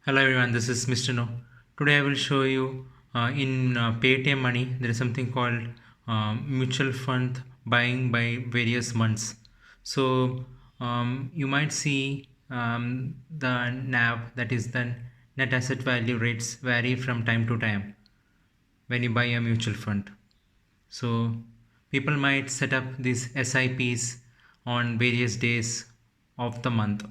Hello everyone, this is Mr. No. Today I will show you in Paytm money there is something called mutual fund buying by various months. So you might see the NAV, that is the net asset value rates, vary from time to time when you buy a mutual fund. So people might set up these SIPs on various days of the month,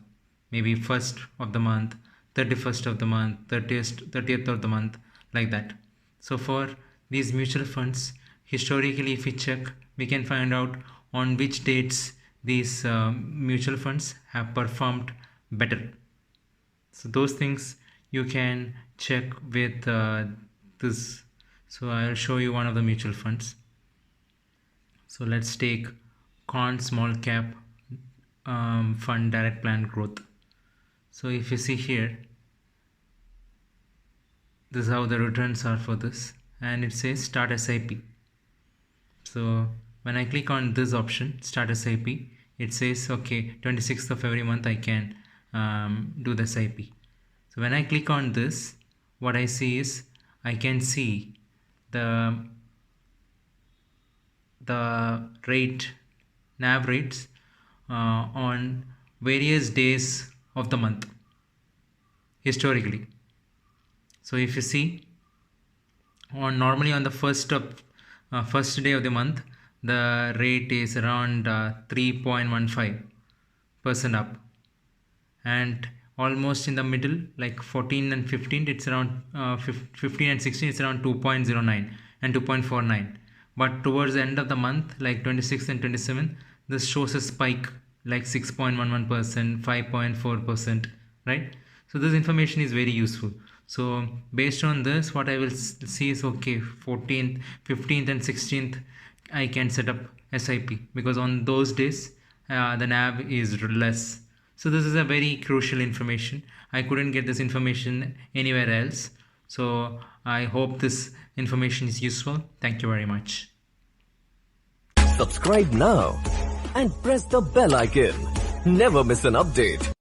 maybe first of the month, 31st of the month, 30th of the month, like that. So for these mutual funds, historically if we check, we can find out on which dates these mutual funds have performed better. So those things you can check with this. So I'll show you one of the mutual funds. So let's take Con Small Cap Fund Direct Plan Growth. So if you see here, this is how the returns are for this, and it says Start SIP. So when I click on this option, Start SIP, it says okay, 26th of every month I can do the SIP. So when I click on this, what I see is I can see the rate, NAV rates on various days of the month historically. So if you see, normally on the first day of the month, the rate is around 3.15% up, and almost in the middle, like 14 and 15, it's around 15 and 16, it's around 2.09 and 2.49. But towards the end of the month, like 26th and 27th, this shows a spike like 6.11%, 5.4%, right? So this information is very useful. So based on this, what I will see is okay, 14th, 15th and 16th, I can set up SIP because on those days, the NAV is less. So this is a very crucial information. I couldn't get this information anywhere else. So I hope this information is useful. Thank you very much. Subscribe now and press the bell icon. Never miss an update.